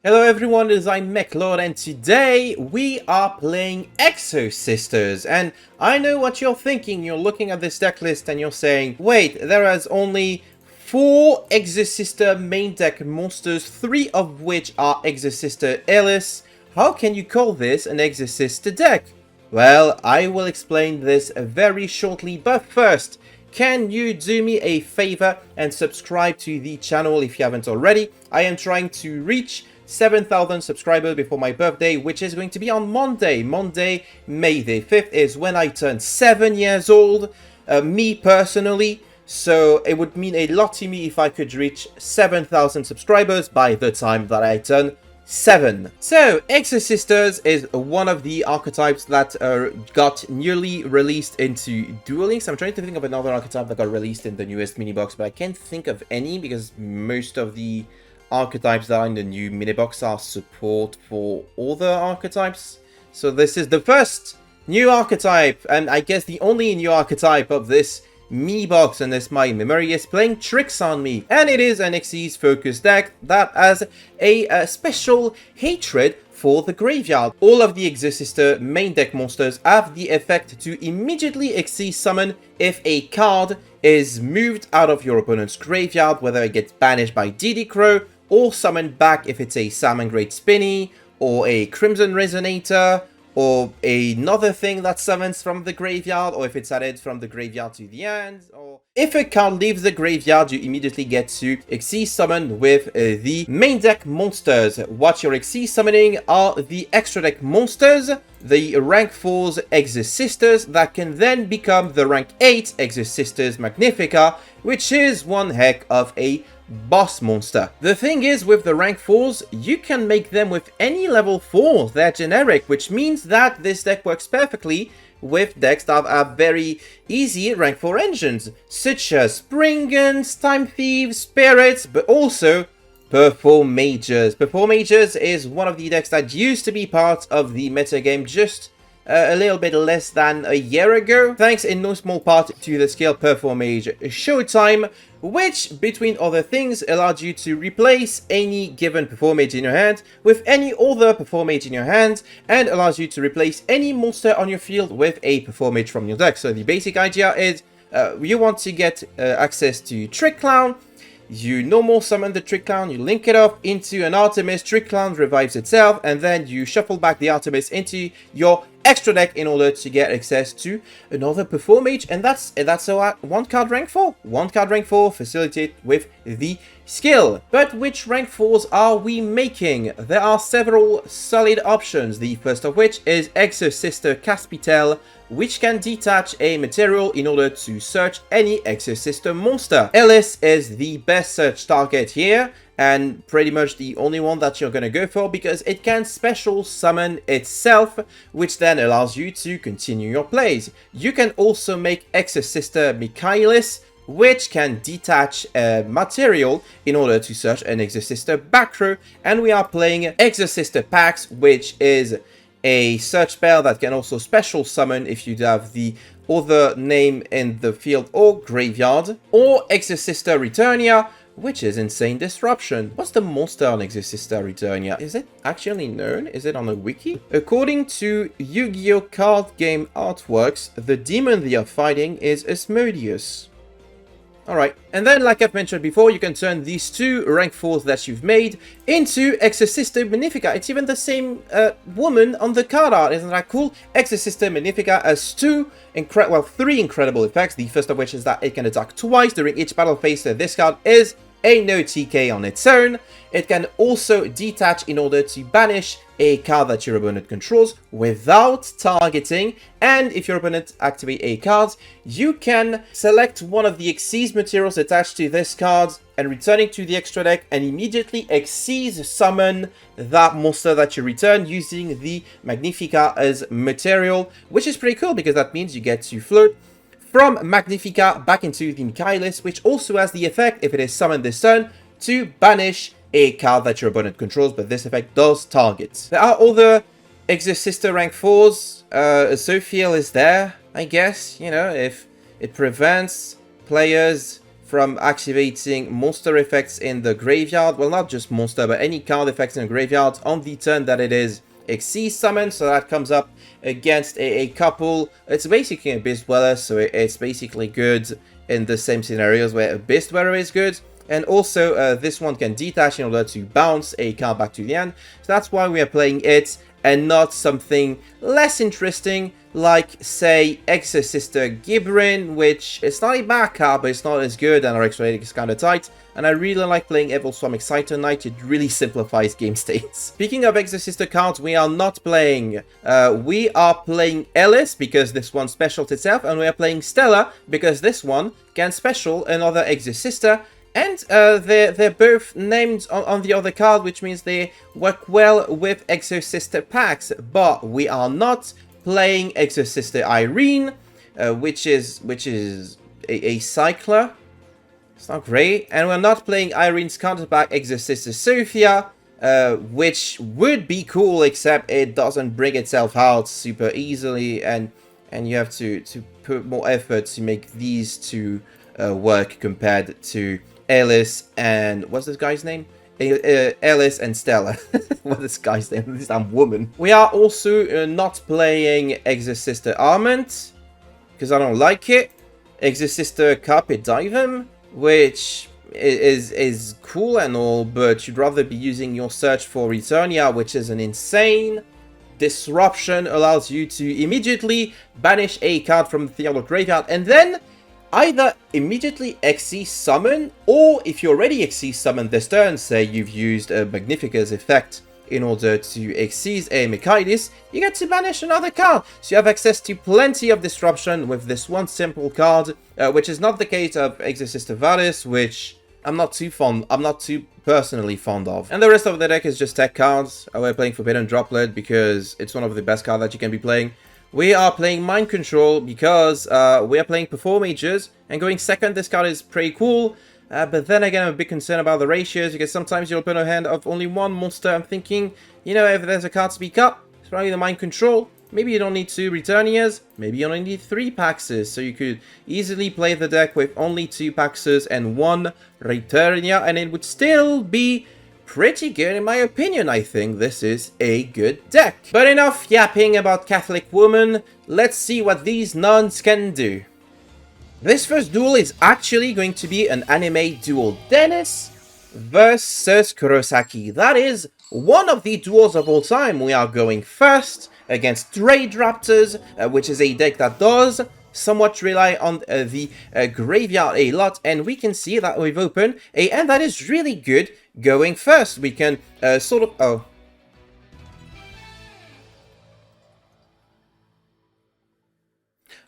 Hello everyone, it is MechLord, and today we are playing Exosisters. And I know what you're thinking. You're looking at this deck list and you're saying, wait, there is only 4 Exosister main deck monsters, 3 of which are Exosister Alice. How can you call this an Exosister deck? Well, I will explain this very shortly, but first, can you do me a favor and subscribe to the channel if you haven't already? I am trying to reach 7,000 subscribers before my birthday, which is going to be on Monday. Monday, May the 5th is when I turn 7 years old, me personally. So it would mean a lot to me if I could reach 7,000 subscribers by the time that I turn 7. So, Exosisters is one of the archetypes that got newly released into Duel Links. I'm trying to think of another archetype that got released in the newest mini box, but I can't think of any because most of the archetypes that are in the new mini box are support for other archetypes. So this is the first new archetype, and I guess the only new archetype of this mini box, unless my memory is playing tricks on me. And it is an Xyz focused deck that has a special hatred for the graveyard. All of the Exosister main deck monsters have the effect to immediately Xyz summon if a card is moved out of your opponent's graveyard, whether it gets banished by DD Crow or summoned back if it's a Salmon Great Spinny or a Crimson Resonator, or another thing that summons from the graveyard, or if it's added from the graveyard to the hand, or if a card leaves the graveyard, you immediately get to Xyz summon with the main deck monsters. What you're Xyz summoning are the extra deck monsters, the rank 4's Exosisters, that can then become the rank 8 Exosisters Magnifica, which is one heck of a boss monster. The thing is, with the rank 4s, you can make them with any level 4. They're generic, which means that this deck works perfectly with decks that have very easy rank 4 engines, such as Spring Guns, Time Thieves, Spirits, but also Performages. Performages is one of the decks that used to be part of the metagame just a little bit less than a year ago, thanks in no small part to the skill Performage Showtime, which, between other things, allowed you to replace any given Performage in your hand with any other Performage in your hand, and allows you to replace any monster on your field with a Performage from your deck. So the basic idea is, you want to get access to Trick Clown. You normal summon the Trick Clown, you link it up into an Artemis, Trick Clown revives itself, and then you shuffle back the Artemis into your extra deck in order to get access to another Performage, and that's a 1 card rank 4. 1 card rank 4 facilitate with the skill. But which rank 4s are we making? There are several solid options, the first of which is Exosister Caspitel, which can detach a material in order to search any Exosister monster. Alice is the best search target here, and pretty much the only one that you're gonna go for because it can special summon itself, which then allows you to continue your plays. You can also make Exosister Michaelis, which can detach material in order to search an Exosister back row, and we are playing Exosister Pax, which is a search spell that can also special summon if you have the other name in the field or graveyard, or Exosister Returnia, which is Insane Disruption. What's the monster on Exosister Returnia? Is it actually known? Is it on a wiki? According to Yu-Gi-Oh! Card game artworks, the demon they are fighting is Asmodeus. Alright, and then like I've mentioned before, you can turn these 2 rank 4s that you've made into Exosister Magnifica. It's even the same woman on the card art, isn't that cool? Exosister Magnifica has 3 incredible effects, the first of which is that it can attack twice during each battle phase, so this card is a no TK on its own. It can also detach in order to banish a card that your opponent controls without targeting, and if your opponent activates a card, you can select one of the Xyz materials attached to this card and return it to the extra deck and immediately Xyz summon that monster that you return using the Magnifica as material, which is pretty cool because that means you get to float from Magnifica back into the Michaelis, which also has the effect, if it is summoned this turn, to banish a card that your opponent controls, but this effect does target. There are other Exosister rank 4s. Sophiel is there, I guess, you know, if it prevents players from activating monster effects in the graveyard. Well, not just monster, but any card effects in the graveyard on the turn that it is Exceed summon. So that comes up against a couple. It's basically a Beast Dweller, so it's basically good in the same scenarios where a Beast Dweller is good. And also, this one can detach in order to bounce a card back to the end. So that's why we are playing it, and not something less interesting like, say, Exosister Gibrin, which is not a bad card, but it's not as good, and our extra rating is kind of tight. And I really like playing Evil Swarm Exciter Knight. It really simplifies game states. Speaking of Exosister cards, we are not playing. We are playing Ellis, because this one specials itself, and we are playing Stella, because this one can special another Exosister. And they're both named on the other card, which means they work well with Exosister packs. But we are not playing Exosister Irene, which is a cycler. It's not great. And we're not playing Irene's counterpart Exosister Sophia, which would be cool, except it doesn't bring itself out super easily, and you have to put more effort to make these two work compared to Ellis and what's this guy's name? Ellis and Stella. What's this guy's name? At least I'm woman. We are also not playing Exosister Armament because I don't like it. Exosister Carpet Divum, which is cool and all, but you'd rather be using your search for Eternia, which is an insane disruption. Allows you to immediately banish a card from the other graveyard and then either immediately Xyz summon, or if you already Xyz summon this turn, say you've used a Magnifica's effect in order to Xyz a Mechidus, you get to banish another card. So you have access to plenty of disruption with this one simple card, which is not the case of Exosister Varus, which I'm not too personally fond of. And the rest of the deck is just tech cards. We're playing Forbidden Droplet because it's one of the best cards that you can be playing. We are playing Mind Control because we are playing Performages, and going second, this card is pretty cool. But then again, I'm a bit concerned about the ratios, because sometimes you'll open a hand of only one monster. I'm thinking, you know, if there's a card speak up, it's probably the Mind Control. Maybe you don't need 2 Returnias, maybe you only need 3 Paxes, so you could easily play the deck with only 2 Paxes and 1 Returnia, and it would still be pretty good in my opinion. I think this is a good deck. But enough yapping about Catholic women, let's see what these nuns can do. This first duel is actually going to be an anime duel. Dennis versus Kurosaki. That is one of the duels of all time. We are going first against Raidraptors, which is a deck that does somewhat rely on the graveyard a lot, and we can see that we've opened a hand that is really good going first. We can sort of... Oh.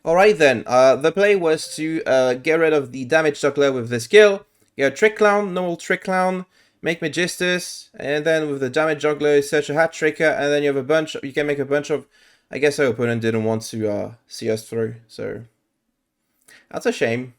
Alright then, the play was to get rid of the damage juggler with the skill. You have Trick Clown, normal Trick Clown, make Magistus, and then with the damage juggler, search a Hat Tricker, and then you have a bunch, you can make a bunch of... I guess our opponent didn't want to see us through, so that's a shame.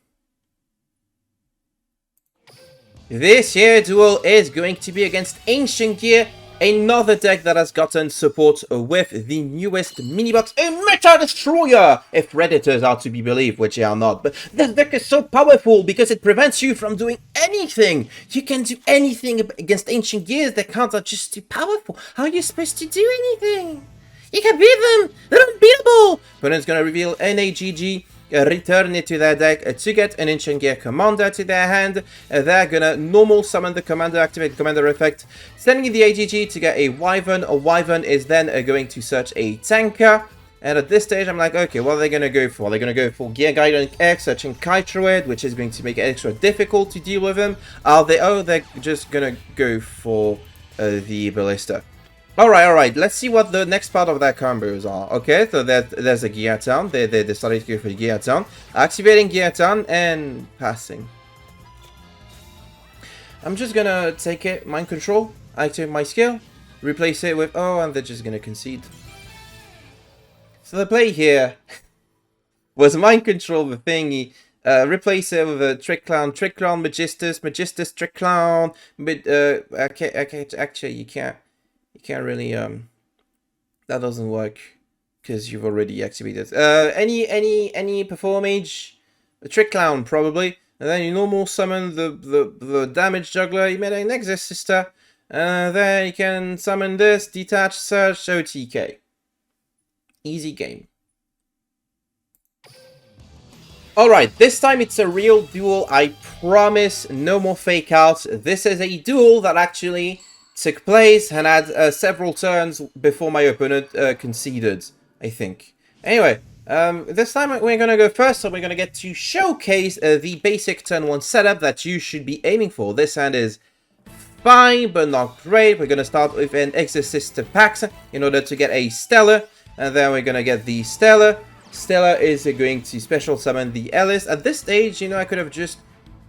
This here duel is going to be against Ancient Gear, another deck that has gotten support with the newest mini-box, a Meta Destroyer, if Predators are to be believed, which they are not. But this deck is so powerful because it prevents you from doing anything. You can do anything against Ancient Gears. Their cards are just too powerful. How are you supposed to do anything? You can beat them! They're unbeatable! Opponent's gonna reveal an AGG, return it to their deck to get an Ancient Gear Commander to their hand. They're gonna normal summon the Commander, activate the Commander effect, sending the AGG to get a Wyvern. A Wyvern is then going to search a Tanker. And at this stage, I'm like, okay, what are they gonna go for? They're gonna go for Gear Guidance X, searching Kytroid, which is going to make it extra difficult to deal with him. Are they? Oh, they're just gonna go for the Ballista. Alright, let's see what the next part of that combos are. Okay, so there's a Gear Town. They decided to go for Gear Town. Activating Gear Town and passing. I'm just gonna take it, Mind Control, activate my skill, replace it with, oh, and they're just gonna concede. So the play here was Mind Control the thingy, replace it with a Trick Clown, Magistus, Trick Clown, but, actually you can't really, that doesn't work, because you've already activated. Any Performage? A Trick Clown, probably. And then you normal summon the damage juggler, you made an Exosister. Then you can summon this, detach, search, OTK. Easy game. Alright, this time it's a real duel, I promise, no more fake outs. This is a duel that actually took place and had several turns before my opponent conceded, I think. Anyway, this time we're going to go first, so we're going to get to showcase the basic turn 1 setup that you should be aiming for. This hand is fine, but not great. We're going to start with an Exosister Pax in order to get a Stellar, and then we're going to get the Stellar. Stellar is going to special summon the Ellis. At this stage, you know, I could have just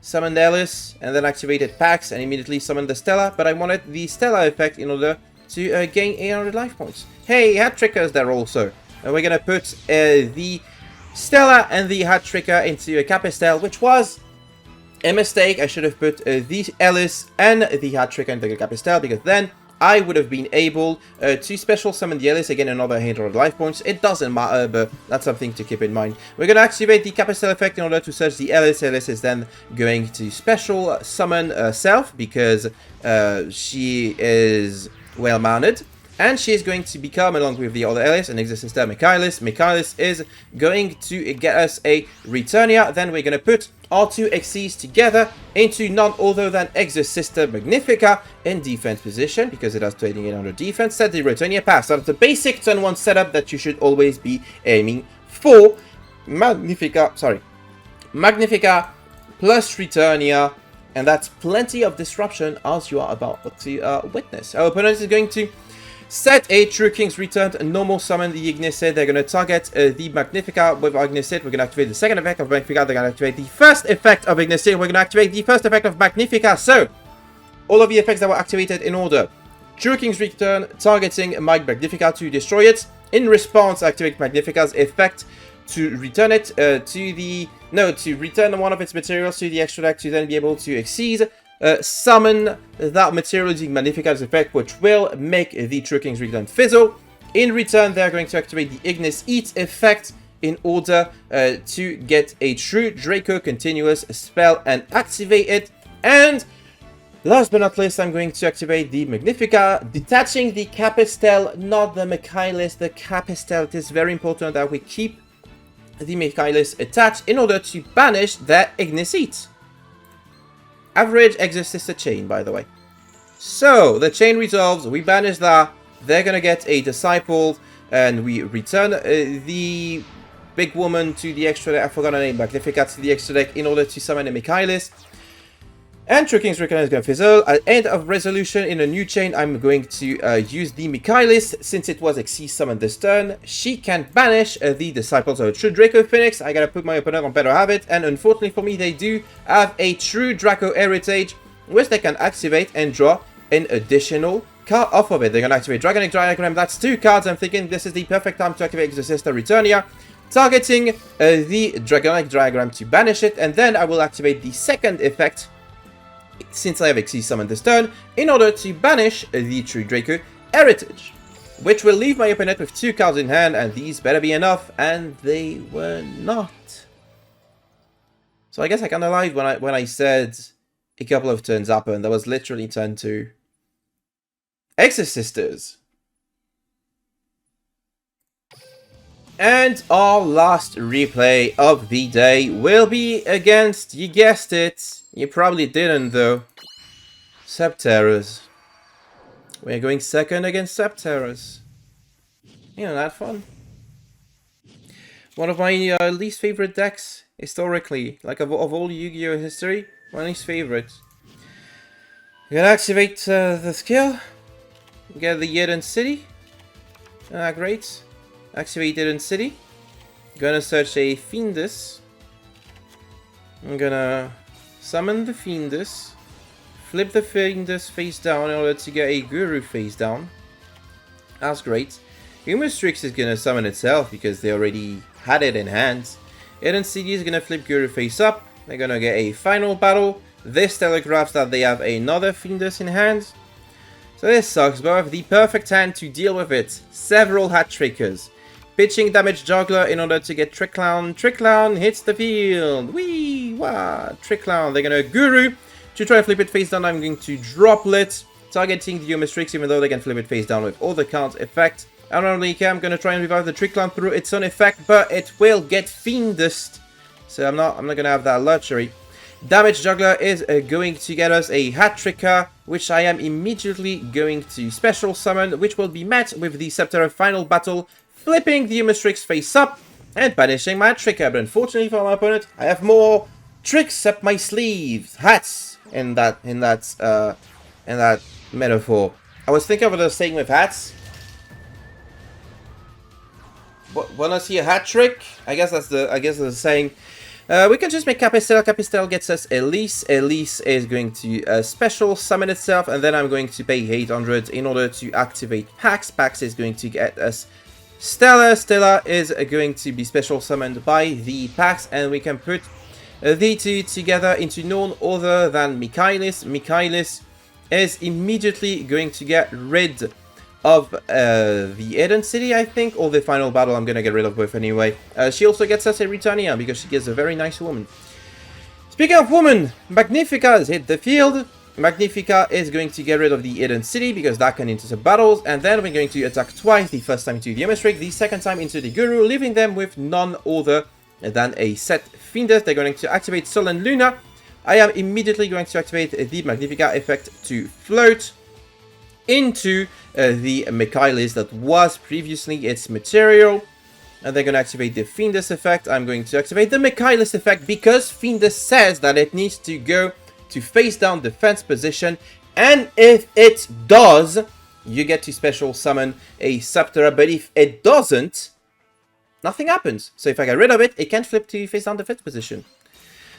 summoned Ellis and then activated Pax and immediately summoned the Stellar, but I wanted the Stellar effect in order to gain 800 life points. Hey, Hat Tricker's there also. And we're gonna put the Stellar and the Hat Tricker into a Capistel, which was a mistake. I should have put the Ellis and the Hat Tricker into the Capistel, because then I would have been able to special summon the Ellis, again another 800 life points. It doesn't matter, but that's something to keep in mind. We're going to activate the Capistel effect in order to search the Ellis. Ellis is then going to special summon herself, because she is well mounted. And she is going to become, along with the other Ellis, an Exosister Michaelis. Michaelis is going to get us a Returnia. Then we're going to put our two Xyz together into none other than Exosister Magnifica in defense position, because it has 2800 defense. Set the Returnia pass. That's the basic turn 1 setup that you should always be aiming for. Magnifica plus Returnia. And that's plenty of disruption, as you are about to witness. Our opponent is going to set a True King's Return, normal summon the Ignisid. They're going to target the Magnifica with Ignisid. We're going to activate the second effect of Magnifica. They're going to activate the first effect of Ignisid. We're going to activate the first effect of Magnifica. So, all of the effects that were activated in order. True King's Return, targeting Magnifica to destroy it. In response, activate Magnifica's effect to return it to return one of its materials to the extra deck to then be able to exceed. Summon that material using Magnifica's effect, which will make the True King's Return fizzle. In return, they're going to activate the Ignis Eat effect in order to get a True Draco continuous spell and activate it. And last but not least, I'm going to activate the Magnifica, detaching the Capistel, not the Michaelis, the Capistel. It is very important that we keep the Michaelis attached in order to banish that Ignis Eat. Average Exosister chain, by the way. So, the chain resolves, we banish that, they're gonna get a Disciple, and we return the big woman to the extra deck, I forgot her name, Magnifica to the extra deck in order to summon a Michaelis. And True King's Return is going to fizzle. At end of resolution in a new chain, I'm going to use the Michaelis. Since it was Xyz summoned this turn, she can banish the Disciples of a True Draco Phoenix. I gotta put my opponent on better habit, and unfortunately for me, they do have a True Draco Heritage, which they can activate and draw an additional card off of it. They're gonna activate Dragonic Diagram. That's 2 cards. I'm thinking this is the perfect time to activate Exosister Returnia, targeting the Dragonic Diagram to banish it, and then I will activate the second effect, since I have Xyz summoned this turn, in order to banish the True Draco Heritage, which will leave my opponent with 2 cards in hand, and these better be enough, and they were not. So I guess I kinda lied when I said a couple of turns happened. That was literally turn 2. Exosisters. And our last replay of the day will be against, you guessed it, you probably didn't though, Subterrors. We're going second against Subterrors. You know, that fun. One of my least favorite decks, historically, like of all Yu-Gi-Oh! History, my least favorite. We're gonna activate the skill, get the Hidden City, great. Activate Hidden City. Gonna search a Fiendus. I'm gonna summon the Fiendus. Flip the Fiendus face down in order to get a Guru face down. That's great. Humostrix is gonna summon itself because they already had it in hand. Hidden City is gonna flip Guru face up. They're gonna get a final battle. This telegraphs that they have another Fiendus in hand. So this sucks, but I have the perfect hand to deal with it. Several Hat Trickers. Pitching damage juggler in order to get Trick Clown. Trick Clown hits the field. Whee! Trick Clown. They're gonna Guru. To try and flip it face down, I'm going to Droplet, targeting the Omnistrix, even though they can flip it face down with all the count effect. I don't really care. I'm gonna try and revive the Trick Clown through its own effect, but it will get Fiendest. So I'm not gonna have that luxury. Damage Juggler is going to get us a Hat-Tricker, which I am immediately going to special summon, which will be met with the Subterror Final Battle, flipping the Omnistrix face up and banishing my Hat-Tricker. But unfortunately for my opponent, I have more tricks up my sleeves, hats in that metaphor. I was thinking of what I was saying with hats. Wanna see a hat trick? I guess that's the saying. We can just make Capistel. Capistel gets us Elise. Elise is going to special summon itself, and then I'm going to pay 800 in order to activate Pax. Pax is going to get us Stella. Stella is going to be special summoned by the Pax, and we can put the two together into none other than Michaelis. Michaelis is immediately going to get rid of the Eden City, I think, or the Final Battle. I'm gonna get rid of both anyway. She also gets us a Britannia because she is a very nice woman. Speaking of woman, Magnifica has hit the field. Magnifica is going to get rid of the Eden City because that can intercept battles, and then we're going to attack twice, the first time into the Omnistrix, the second time into the Guru, leaving them with none other than a set Fiendest. They're going to activate Sol and Luna. I am immediately going to activate the Magnifica effect to float into the Michaelis that was previously its material. And they're going to activate the Fiendest effect. I'm going to activate the Michaelis effect because Fiendest says that it needs to go to face down defense position. And if it does, you get to special summon a Subterror. But if it doesn't, nothing happens. So if I get rid of it, it can't flip to face down defense position.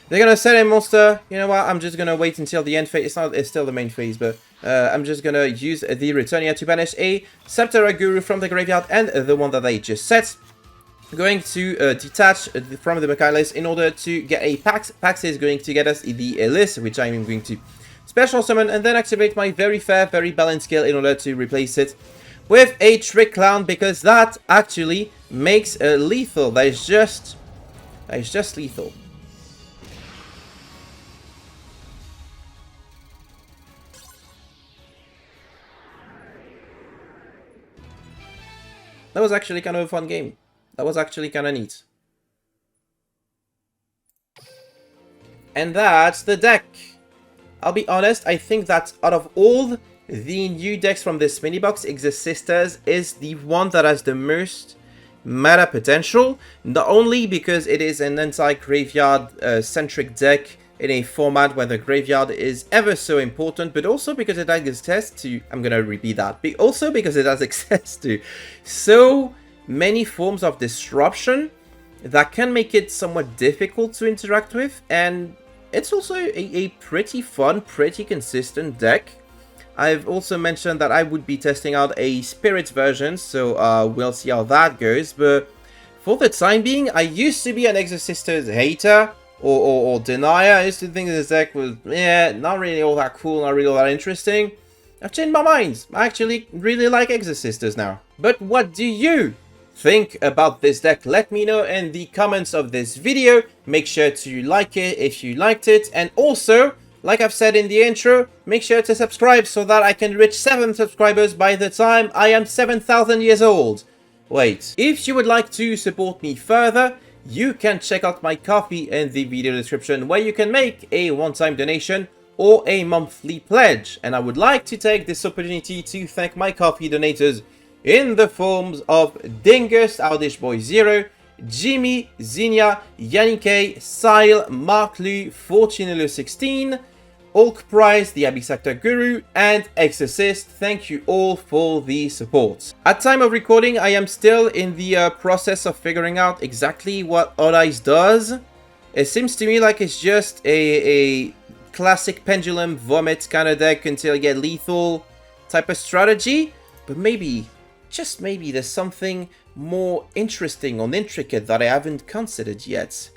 They're gonna set a monster. You know what? I'm just gonna wait until the end phase. It's still the main phase, but I'm just gonna use the Returnia to banish a Subterror Guru from the graveyard and the one that I just set. Going to detach from the Michaelis in order to get a Pax. Pax is going to get us the Elise, which I am going to special summon and then activate my very fair, very balanced skill in order to replace it with a Trick Clown, because that actually makes lethal. That is just lethal. That was actually kind of a fun game. That was actually kind of neat. And that's the deck. I'll be honest, I think that out of all the new decks from this mini box, Exosisters is the one that has the most meta potential. Not only because it is an anti-graveyard centric deck in a format where the graveyard is ever so important, but also because it has access to, I'm gonna repeat that, but also because it has access to so many forms of disruption that can make it somewhat difficult to interact with, and it's also a pretty fun, pretty consistent deck. I've also mentioned that I would be testing out a Spirit version, so we'll see how that goes, but for the time being, I used to be an Exosisters hater, or denier. I used to think this deck was, not really all that cool, not really all that interesting. I've changed my mind. I actually really like Exosisters now. But what do you think about this deck? Let me know in the comments of this video. Make sure to like it if you liked it. And also, like I've said in the intro, make sure to subscribe so that I can reach 7 subscribers by the time I am 7,000 years old. Wait, if you would like to support me further, you can check out my Ko-fi in the video description, where you can make a one-time donation or a monthly pledge. And I would like to take this opportunity to thank my Ko-fi donators in the forms of Dingus, Owdish Boy 0, Jimmy, Zinnia, Yannick, Sile, Mark Lu, Fortunello 16, Hulk Price, the Abyss Actor Guru, and Exorcist. Thank you all for the support. At time of recording, I am still in the process of figuring out exactly what Odd Eyes does. It seems to me like it's just a classic Pendulum Vomit kind of deck until you get lethal type of strategy. But maybe, just maybe, there's something more interesting or intricate that I haven't considered yet.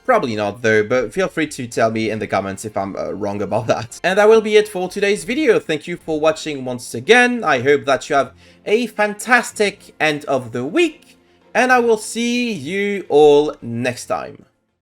Probably not though, but feel free to tell me in the comments if I'm wrong about that. And that will be it for today's video. Thank you for watching once again. I hope that you have a fantastic end of the week, and I will see you all next time.